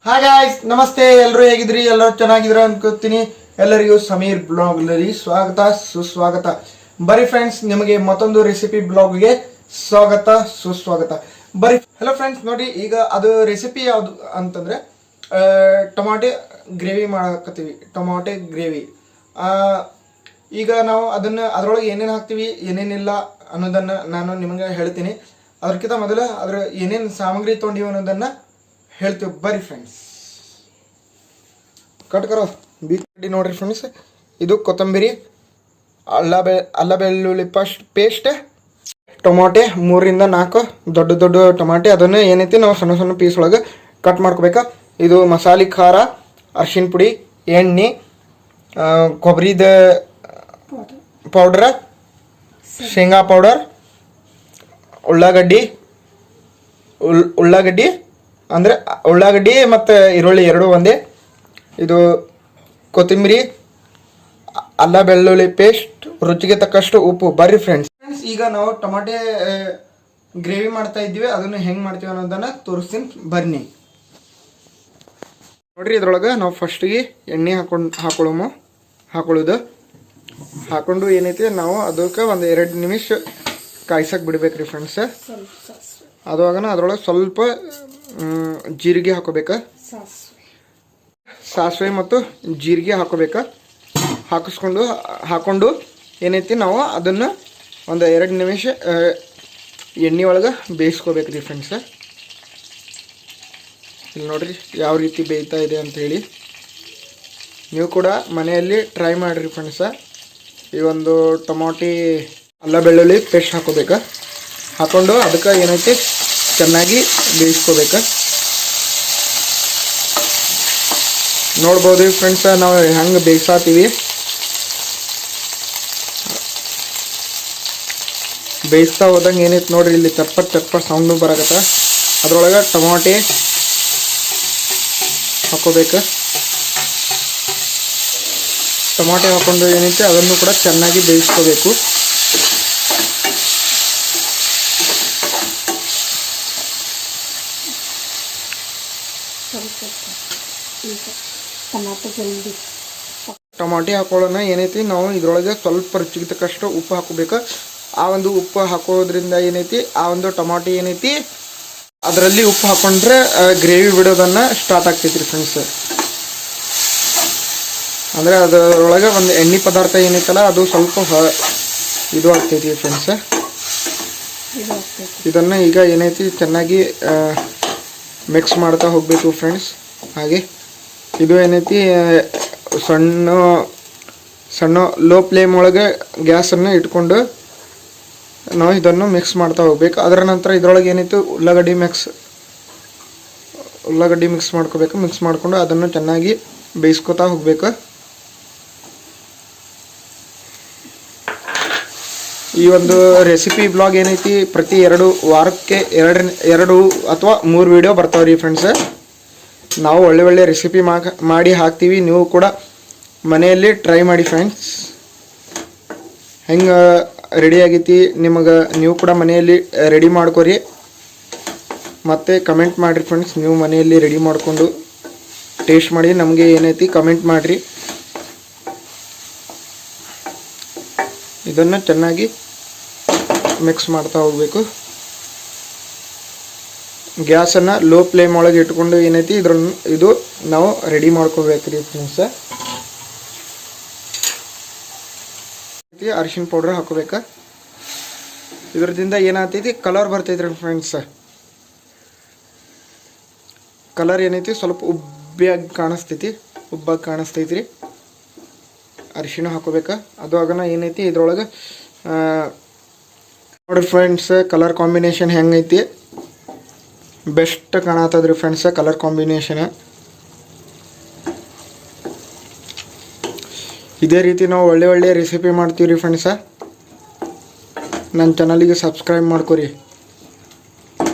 Hi guys, ನಮಸ್ತೆ. ಎಲ್ಲರೂ ಹೇಗಿದ್ರಿ? ಎಲ್ಲರೂ ಚೆನ್ನಾಗಿದ್ರ ಅನ್ಕೋತೀನಿ. ಎಲ್ಲರಿಗೂ ಸಮೀರ್ ಬ್ಲಾಗ್ನಲ್ಲಿ ಸ್ವಾಗತ ಸುಸ್ವಾಗತ. ಬರೀ ಫ್ರೆಂಡ್ಸ್, ನಿಮಗೆ ಮತ್ತೊಂದು ರೆಸಿಪಿ ಬ್ಲಾಗ್ಗೆ ಸ್ವಾಗತ ಸುಸ್ವಾಗತ. ಬರೀ ಹಲೋ ಫ್ರೆಂಡ್ಸ್, ನೋಡಿ ಈಗ ಅದು ರೆಸಿಪಿ ಯಾವುದು ಅಂತಂದ್ರೆ ಟೊಮಾಟೆ ಗ್ರೇವಿ ಮಾಡಕತ್ತೀವಿ. ಟೊಮಾಟೆ ಗ್ರೇವಿ ಈಗ ನಾವು ಅದರೊಳಗೆ ಏನೇನು ಹಾಕ್ತೀವಿ ಏನೇನಿಲ್ಲ ಅನ್ನೋದನ್ನು ನಾನು ನಿಮಗೆ ಹೇಳ್ತೀನಿ. ಅದಕ್ಕಿಂತ ಮೊದಲು ಅದರ ಏನೇನು ಸಾಮಗ್ರಿ ತೊಗೊಂಡಿವಿ ಅನ್ನೋದನ್ನು ಹೇಳ್ತೀವಿ. ಬರ್ರಿ ಫ್ರೆಂಡ್ಸ್, ಕಟ್ ಕರೋ ಬೀಟ್ ನೋಡ್ರಿ ಫ್ರೆಂಡ್ಸ್. ಇದು ಕೊತ್ತಂಬರಿ, ಅಲ್ಲ ಬೆಳ್ಳುಳ್ಳಿ ಪೇಸ್ಟ್, ಟೊಮಾಟೆ 3ರಿಂದ 4 ದೊಡ್ಡ ಟೊಮಾಟೆ. ಅದನ್ನು ಏನೈತಿ ನಾವು ಸಣ್ಣ ಸಣ್ಣ ಪೀಸ್ ಒಳಗೆ ಕಟ್ ಮಾಡ್ಕೋಬೇಕಾ. ಇದು ಮಸಾಲೆ, ಖಾರ, ಅರಿಶಿನ ಪುಡಿ, ಎಣ್ಣೆ, ಕೊಬ್ಬರಿದ ಪೌಡ್ರ, ಶೇಂಗಾ ಪೌಡರ್, ಉಳ್ಳಾಗಡ್ಡಿ ಅಂದರೆ ಉಳ್ಳಾಗಡ್ಡಿ ಮತ್ತು ಈರುಳ್ಳಿ ಎರಡೂ ಒಂದೇ. ಇದು ಕೊತ್ತಂಬರಿ, ಅಲ್ಲ ಬೆಳ್ಳುಳ್ಳಿ ಪೇಸ್ಟ್, ರುಚಿಗೆ ತಕ್ಕಷ್ಟು ಉಪ್ಪು. ಬರ್ರಿ ಫ್ರೆಂಡ್ಸ್, ಈಗ ನಾವು ಟೊಮಾಟೆ ಗ್ರೇವಿ ಮಾಡ್ತಾ ಇದ್ದೀವಿ. ಅದನ್ನು ಹೆಂಗೆ ಮಾಡ್ತೀವಿ ಅನ್ನೋದನ್ನು ತೋರಿಸ್ತೀನಿ, ಬನ್ನಿ ನೋಡ್ರಿ. ಇದ್ರೊಳಗೆ ನಾವು ಫಸ್ಟಿಗೆ ಎಣ್ಣೆ ಹಾಕೊಂಡು ಏನೈತಿ ನಾವು ಅದಕ್ಕೆ ಒಂದು 2 ನಿಮಿಷ ಕಾಯ್ಸಕ್ಕೆ ಬಿಡ್ಬೇಕ್ರಿ ಫ್ರೆಂಡ್ಸ್. ಅದುವಾಗನ ಅದ್ರೊಳಗೆ ಸ್ವಲ್ಪ ಜೀರಿಗೆ ಸಾಸಿವೆ ಮತ್ತು ಜೀರಿಗೆ ಹಾಕೊಂಡು ಏನೈತಿ ನಾವು ಅದನ್ನು ಒಂದು 2 ನಿಮಿಷ ಎಣ್ಣೆ ಒಳಗೆ ಬೇಯಿಸ್ಕೋಬೇಕ್ರಿ ಫ್ರೆಂಡ್ಸ್. ಇಲ್ಲಿ ನೋಡ್ರಿ ಯಾವ ರೀತಿ ಬೇಯ್ತಾ ಇದೆ ಅಂಥೇಳಿ. ನೀವು ಕೂಡ ಮನೆಯಲ್ಲಿ ಟ್ರೈ ಮಾಡಿರಿ ಫ್ರೆಂಡ್ಸ. ಈ ಒಂದು ಟೊಮಾಟಿ ಅಲ್ಲ ಬೆಳ್ಳುಳ್ಳಿ ಪೇಸ್ಟ್ ಹಾಕೊಂಡು ಅದಕ್ಕೆ ಏನೈತಿ ಚೆನ್ನಾಗಿ ಬೇಯಿಸ್ಕೋಬೇಕು. ನೋಡ್ಬೋದು ಫ್ರೆಂಡ್ಸ ನಾವು ಹೆಂಗೆ ಬೇಯಿಸಾತೀವಿ. ಬೇಯಿಸ್ತಾ ಹೋದಂಗೆ ಏನೈತಿ ನೋಡ್ರಿ, ಇಲ್ಲಿ ಚಟ್ಪಟ್ ಸೌಂಡು ಬರಕತ್ತ. ಅದ್ರೊಳಗೆ ಟೊಮಾಟೆ ಹಾಕೊಂಡು ಏನೈತಿ ಅದನ್ನು ಕೂಡ ಚೆನ್ನಾಗಿ ಬೇಯಿಸ್ಕೋಬೇಕು. ಟೊಮಾಟೆ ಹಾಕೊಳ್ಳೋಣ ಏನೈತಿ ನಾವು ಇದರೊಳಗೆ ಸ್ವಲ್ಪ ರುಚಿಗೆ ತಕ್ಕಷ್ಟು ಉಪ್ಪು ಹಾಕೋಬೇಕು. ಆ ಒಂದು ಉಪ್ಪು ಹಾಕೋದ್ರಿಂದ ಏನೈತಿ ಆ ಒಂದು ಟೊಮಾಟೆ ಏನೈತಿ ಅದರಲ್ಲಿ ಉಪ್ಪು ಹಾಕೊಂಡ್ರೆ ಗ್ರೇವಿ ಬಿಡೋದನ್ನು ಸ್ಟಾರ್ಟ್ ಆಗ್ತೈತ್ರಿ ಫ್ರೆಂಡ್ಸ್. ಅಂದರೆ ಅದರೊಳಗೆ ಒಂದು ಎಣ್ಣೆ ಪದಾರ್ಥ ಏನೈತಲ್ಲ ಅದು ಸ್ವಲ್ಪ ಇದು ಆಗ್ತೈತಿ ಫ್ರೆಂಡ್ಸ್. ಇದನ್ನು ಈಗ ಏನೈತಿ ಚೆನ್ನಾಗಿ ಮಿಕ್ಸ್ ಮಾಡ್ತಾ ಹೋಗಬೇಕು ಫ್ರೆಂಡ್ಸ್. ಹಾಗೆ ಇದು ಏನೈತಿ ಸಣ್ಣ ಲೋ ಫ್ಲೇಮ್ ಒಳಗೆ ಗ್ಯಾಸನ್ನು ಇಟ್ಕೊಂಡು ನಾವು ಇದನ್ನು ಮಿಕ್ಸ್ ಮಾಡ್ತಾ ಹೋಗ್ಬೇಕು. ಅದರ ನಂತರ ಇದರೊಳಗೆ ಏನೈತಿ ಉಳ್ಳಾಗಡ್ಡಿ ಮಿಕ್ಸ್ ಮಾಡ್ಕೋಬೇಕು. ಮಿಕ್ಸ್ ಮಾಡಿಕೊಂಡು ಅದನ್ನು ಚೆನ್ನಾಗಿ ಬೇಯಿಸ್ಕೊತಾ ಹೋಗ್ಬೇಕು. ಈ ಒಂದು ರೆಸಿಪಿ ಬ್ಲಾಗ್ ಏನೈತಿ ಪ್ರತಿ 2 ವಾರಕ್ಕೆ 2 ಅಥವಾ 3 ವಿಡಿಯೋ ಬರ್ತಾವ್ರಿ ಫ್ರೆಂಡ್ಸ್. ನಾವು ಒಳ್ಳೆ ರೆಸಿಪಿ ಮಾಡಿ ಹಾಕ್ತೀವಿ. ನೀವು ಕೂಡ ಮನೆಯಲ್ಲಿ ಟ್ರೈ ಮಾಡಿ ಫ್ರೆಂಡ್ಸ್. ಹೆಂಗೆ ರೆಡಿ ಆಗೈತಿ ನೀವು ಕೂಡ ಮನೆಯಲ್ಲಿ ರೆಡಿ ಮಾಡ್ಕೊರಿ. ಮತ್ತು ಕಮೆಂಟ್ ಮಾಡಿರಿ ಫ್ರೆಂಡ್ಸ್. ನೀವು ಮನೆಯಲ್ಲಿ ರೆಡಿ ಮಾಡಿಕೊಂಡು ಟೇಸ್ಟ್ ಮಾಡಿ ನಮಗೆ ಏನೈತಿ ಕಮೆಂಟ್ ಮಾಡಿರಿ. ಇದನ್ನು ಚೆನ್ನಾಗಿ ಮಿಕ್ಸ್ ಮಾಡ್ತಾ ಹೋಗಬೇಕು. ಗ್ಯಾಸನ್ನು ಲೋ ಫ್ಲೇಮ್ ಒಳಗೆ ಇಟ್ಕೊಂಡು ಏನೈತಿ ಇದು ನಾವು ರೆಡಿ ಮಾಡ್ಕೋಬೇಕ್ರಿ ಫ್ರೆಂಡ್ಸ್. ಅರಿಶಿನ ಪೌಡ್ರ್ ಹಾಕೋಬೇಕು. ಇದರಿಂದ ಏನಾಗ್ತೈತಿ ಕಲರ್ ಬರ್ತೈತ್ರಿ ಫ್ರೆಂಡ್ಸ್. ಕಲರ್ ಏನೈತಿ ಸ್ವಲ್ಪ ಉಬ್ಬಾಗಿ ಕಾಣಿಸ್ತೈತ್ರಿ. ಅರಿಶಿನ ಹಾಕೋಬೇಕು. ಅದು ಆಗನ ಏನೈತಿ ಇದ್ರೊಳಗೆ ನೋಡಿ ಫ್ರೆಂಡ್ಸ್, ಕಲರ್ ಕಾಂಬಿನೇಷನ್ ಹೆಂಗೈತಿ ಬೆಸ್ಟ್ ಕಾಣತ್ತದ್ರಿ ಫ್ರೆಂಡ್ಸ್. ಕಲರ್ ಕಾಂಬಿನೇಷನ್ ಇದೇ ರೀತಿ ನಾವು ಒಳ್ಳೆ ರೆಸಿಪಿ ಮಾಡ್ತೀವಿ ಫ್ರೆಂಡ್ಸ. ನನ್ನ ಚಾನಲಿಗೆ ಸಬ್ಸ್ಕ್ರೈಬ್ ಮಾಡ್ಕೊರಿ.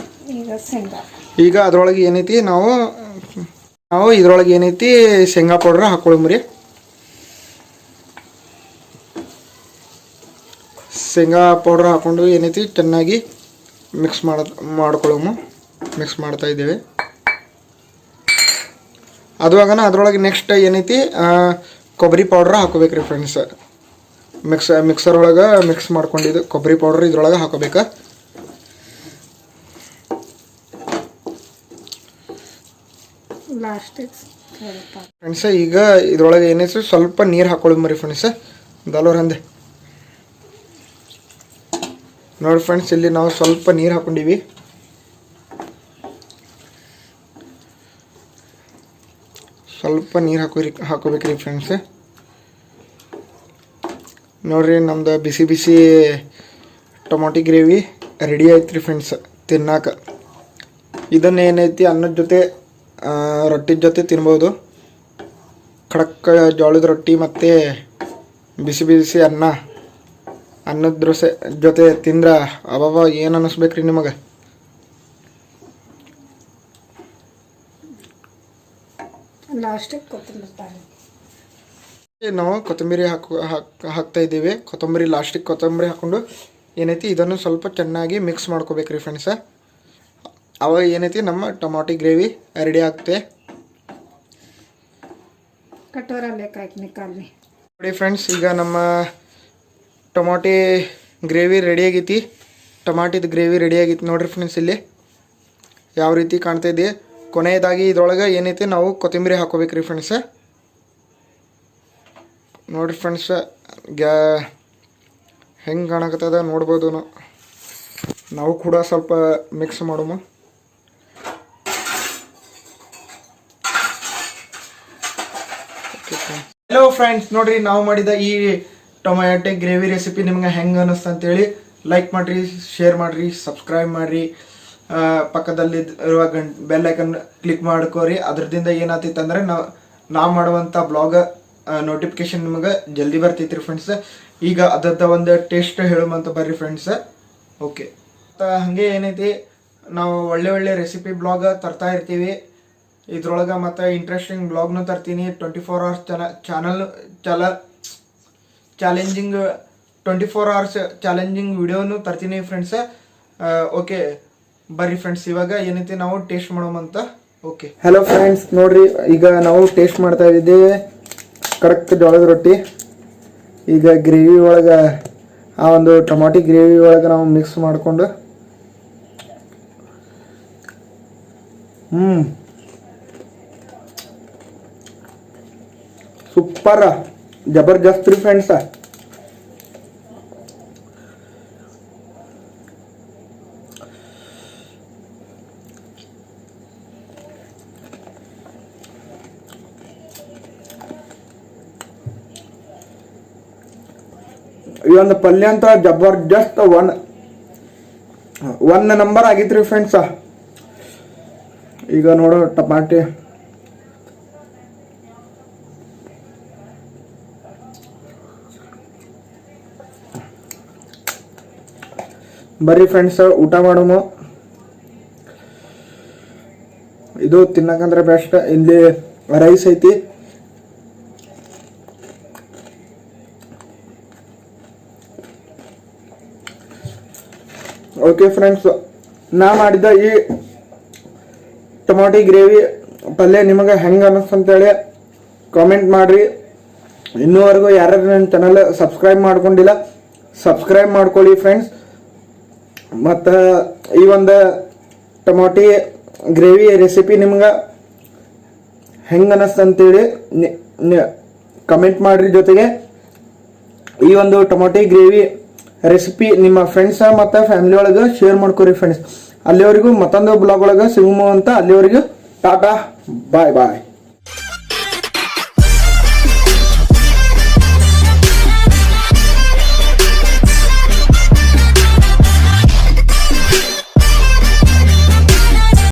ಈಗ ಅದರೊಳಗೆ ಏನೈತಿ ನಾವು ಇದ್ರೊಳಗೆ ಏನೈತಿ ಶೇಂಗಾ ಪೌಡ್ರ್ ಹಾಕೊಳ್ಳಿ. ಶೇಂಗಾ ಪೌಡ್ರ್ ಹಾಕೊಂಡು ಏನೈತಿ ಚೆನ್ನಾಗಿ ಮಿಕ್ಸ್ ಮಾಡ್ತಾ ಇದ್ದೇವೆ. ಅದುವಾಗನ ಅದ್ರೊಳಗೆ ನೆಕ್ಸ್ಟ್ ಏನೈತಿ ಕೊಬ್ಬರಿ ಪೌಡ್ರ್ ಹಾಕೋಬೇಕ್ರಿ ಫ್ರೆಂಡ್ಸ್. ಮಿಕ್ಸರ್ ಒಳಗೆ ಮಿಕ್ಸ್ ಮಾಡ್ಕೊಂಡಿದ್ದು ಕೊಬ್ಬರಿ ಪೌಡ್ರ್ ಇದ್ರೊಳಗೆ ಹಾಕೋಬೇಕು. ಫ್ರೆಂಡ್ಸ್ ಈಗ ಇದ್ರೊಳಗೆ ಏನೈತಿ ಸ್ವಲ್ಪ ನೀರು ಹಾಕೊಳ್ಳಿ ಮರಿ ಫ್ರೆಂಡ್ಸ್. ದಲೋರ್ ಅಂದೆ ನೋಡಿ ಫ್ರೆಂಡ್ಸ್, ಇಲ್ಲಿ ನಾವು ಸ್ವಲ್ಪ ನೀರು ಹಾಕೊಂಡಿವಿ. ಸ್ವಲ್ಪ ನೀರು ಹಾಕೋಬೇಕ್ರಿ ಫ್ರೆಂಡ್ಸ್. ನೋಡ್ರಿ ನಮ್ದು ಬಿಸಿ ಬಿಸಿ ಟೊಮಾಟೊ ಗ್ರೇವಿ ರೆಡಿ ಆಯ್ತು ಫ್ರೆಂಡ್ಸ್ ತಿನ್ನಾಕ. ಇದನ್ನು ಏನೈತಿ ಅನ್ನದ ಜೊತೆ ರೊಟ್ಟಿ ಜೊತೆ ತಿನ್ಬೋದು. ಖಡಕ್ ಜೋಳದ ರೊಟ್ಟಿ ಮತ್ತು ಬಿಸಿ ಬಿಸಿ ಅನ್ನದ ದೋಸೆ ಜೊತೆ ತಿಂದ್ರೆ ಅಬ್ಬಬ್ಬ ಏನು ಅನ್ನಿಸ್ಬೇಕ್ರಿ ನಿಮಗೆ. ನಾವು ಕೊತ್ತಂಬರಿ ಹಾಕ್ತಾ ಇದ್ದೀವಿ. ಲಾಸ್ಟಿಗೆ ಕೊತ್ತಂಬರಿ ಹಾಕ್ಕೊಂಡು ಏನೈತಿ ಇದನ್ನು ಸ್ವಲ್ಪ ಚೆನ್ನಾಗಿ ಮಿಕ್ಸ್ ಮಾಡ್ಕೋಬೇಕ್ರಿ ಫ್ರೆಂಡ್ಸ. ಅವಾಗ ಏನೈತಿ ನಮ್ಮ ಟೊಮಾಟೊ ಗ್ರೇವಿ ರೆಡಿ ಆಗುತ್ತೆ. ನೋಡಿ ಫ್ರೆಂಡ್ಸ್, ಈಗ ನಮ್ಮ ಟೊಮಾಟೊ ಗ್ರೇವಿ ರೆಡಿ ಆಗೈತಿ. ಟೊಮಾಟೊದ ಗ್ರೇವಿ ರೆಡಿ ಆಗೈತಿ ನೋಡ್ರಿ ಫ್ರೆಂಡ್ಸ್. ಇಲ್ಲಿ ಯಾವ ರೀತಿ ಕಾಣ್ತಾ ಇದೆ. ಕೊನೆಯದಾಗಿ ಇದ್ರೊಳಗೆ ಏನೈತಿ ನಾವು ಕೊತ್ತಂಬರಿ ಹಾಕೋಬೇಕ್ರಿ ಫ್ರೆಂಡ್ಸ. ನೋಡ್ರಿ ಫ್ರೆಂಡ್ಸ್, ಹೆಂಗೆ ಕಾಣಕತ್ತದ ನೋಡ್ಬೋದು. ನಾವು ಕೂಡ ಸ್ವಲ್ಪ ಮಿಕ್ಸ್ ಮಾಡೋಣ. ಹಲೋ ಫ್ರೆಂಡ್ಸ್, ನೋಡ್ರಿ ನಾವು ಮಾಡಿದ ಈ ಟೊಮ್ಯಾಟೊ ಗ್ರೇವಿ ರೆಸಿಪಿ ನಿಮ್ಗೆ ಹೆಂಗೆ ಅನ್ನಿಸ್ತು ಅಂತೇಳಿ ಲೈಕ್ ಮಾಡಿರಿ, ಶೇರ್ ಮಾಡಿರಿ, ಸಬ್ಸ್ಕ್ರೈಬ್ ಮಾಡಿರಿ. ಪಕ್ಕದಲ್ಲಿ ಇರುವ ಬೆಲ್ ಐಕನ್ ಕ್ಲಿಕ್ ಮಾಡ್ಕೋರಿ. ಅದ್ರದಿಂದ ಏನಾಗ್ತೈತೆ ಅಂದರೆ ನಾವು ಮಾಡುವಂಥ ಬ್ಲಾಗ್ ನೋಟಿಫಿಕೇಶನ್ ನಿಮಗೆ ಜಲ್ದಿ ಬರ್ತೈತ್ರಿ ಫ್ರೆಂಡ್ಸ್. ಈಗ ಅದರದ ಒಂದು ಟೇಸ್ಟ್ ಹೇಳುವಂತ ಬರ್ರಿ ಫ್ರೆಂಡ್ಸ್. ಓಕೆ, ಹಾಗೆ ಏನೈತಿ ನಾವು ಒಳ್ಳೆ ರೆಸಿಪಿ ಬ್ಲಾಗ್ ತರ್ತಾ ಇರ್ತೀವಿ. ಇದ್ರೊಳಗೆ ಮತ್ತು ಇಂಟ್ರೆಸ್ಟಿಂಗ್ ಬ್ಲಾಗ್ನು ತರ್ತೀನಿ. 24 hours ಚಾಲೆಂಜಿಂಗ್ 24 hours ಚಾಲೆಂಜಿಂಗ್ ವಿಡಿಯೋನು ತರ್ತೀನಿ ಫ್ರೆಂಡ್ಸ್. ಓಕೆ ಬರ್ರಿ ಫ್ರೆಂಡ್ಸ್, ಇವಾಗ ಏನೈತಿ ನಾವು ಟೇಸ್ಟ್ ಮಾಡೋಮಂತ. ಓಕೆ, ಹಲೋ ಫ್ರೆಂಡ್ಸ್, ನೋಡ್ರಿ ಈಗ ನಾವು ಟೇಸ್ಟ್ ಮಾಡ್ತಾ ಇದ್ದೀವಿ ಕಡಕ್ ಜೋಳದ ರೊಟ್ಟಿ. ಈಗ ಗ್ರೇವಿ ಒಳಗೆ ಆ ಒಂದು ಟೊಮಾಟೊ ಗ್ರೇವಿ ಒಳಗೆ ನಾವು ಮಿಕ್ಸ್ ಮಾಡಿಕೊಂಡು ಸೂಪರ್ ಜಬರ್ದಸ್ತ್ ರೀ ಫ್ರೆಂಡ್ಸ. ಈ ಒಂದು ಪಲ್ಯ ಅಂತ ಜಬರ್ದಸ್ತ್ ಒನ್ ನಂಬರ್ ಆಗಿತ್ರಿ ಫ್ರೆಂಡ್ಸ. ಈಗ ನೋಡೋ ಟಮಾಟೆ ಬರ್ರಿ ಫ್ರೆಂಡ್ಸ್, ಊಟ ಮಾಡೋಣ. ಇದು ತಿನ್ನಕಂದ್ರೆ ಬೆಸ್ಟ್. ಇಲ್ಲಿ ರೈಸ್ ಐತಿ. ಓಕೆ ಫ್ರೆಂಡ್ಸ್, ನಾ ಮಾಡಿದ ಈ ಟೊಮಾಟೊ ಗ್ರೇವಿ ಪಲ್ಯ ನಿಮಗೆ ಹೆಂಗೆ ಅನ್ನಿಸ್ತು ಅಂತೇಳಿ ಕಾಮೆಂಟ್ ಮಾಡಿರಿ. ಇನ್ನೂವರೆಗೂ ಯಾರ್ಯಾರು ನನ್ನ ಚಾನಲ್ ಸಬ್ಸ್ಕ್ರೈಬ್ ಮಾಡ್ಕೊಂಡಿಲ್ಲ ಸಬ್ಸ್ಕ್ರೈಬ್ ಮಾಡ್ಕೊಳ್ಳಿ ಫ್ರೆಂಡ್ಸ್. ಮತ್ತು ಈ ಒಂದು ಟೊಮಾಟೊ ಗ್ರೇವಿ ರೆಸಿಪಿ ನಿಮ್ಗೆ ಹೆಂಗೆ ಅನ್ನಿಸ್ತು ಅಂತೇಳಿ ಕಮೆಂಟ್ ಮಾಡಿರಿ. ಜೊತೆಗೆ ಈ ಒಂದು ಟೊಮಾಟೊ ಗ್ರೇವಿ ರೆಸಿಪಿ ನಿಮ್ಮ ಫ್ರೆಂಡ್ಸ್ ಮತ್ತು ಫ್ಯಾಮಿಲಿ ಒಳಗೆ ಶೇರ್ ಮಾಡ್ಕೊರಿ ಫ್ರೆಂಡ್ಸ್. ಅಲ್ಲಿವರೆಗೂ ಮತ್ತೊಂದು ಬ್ಲಾಗ್ ಒಳಗೆ ಸಿಗುಮ ಅಂತ. ಅಲ್ಲಿವರೆಗೂ ಟಾಟಾ, ಬಾಯ್ ಬಾಯ್.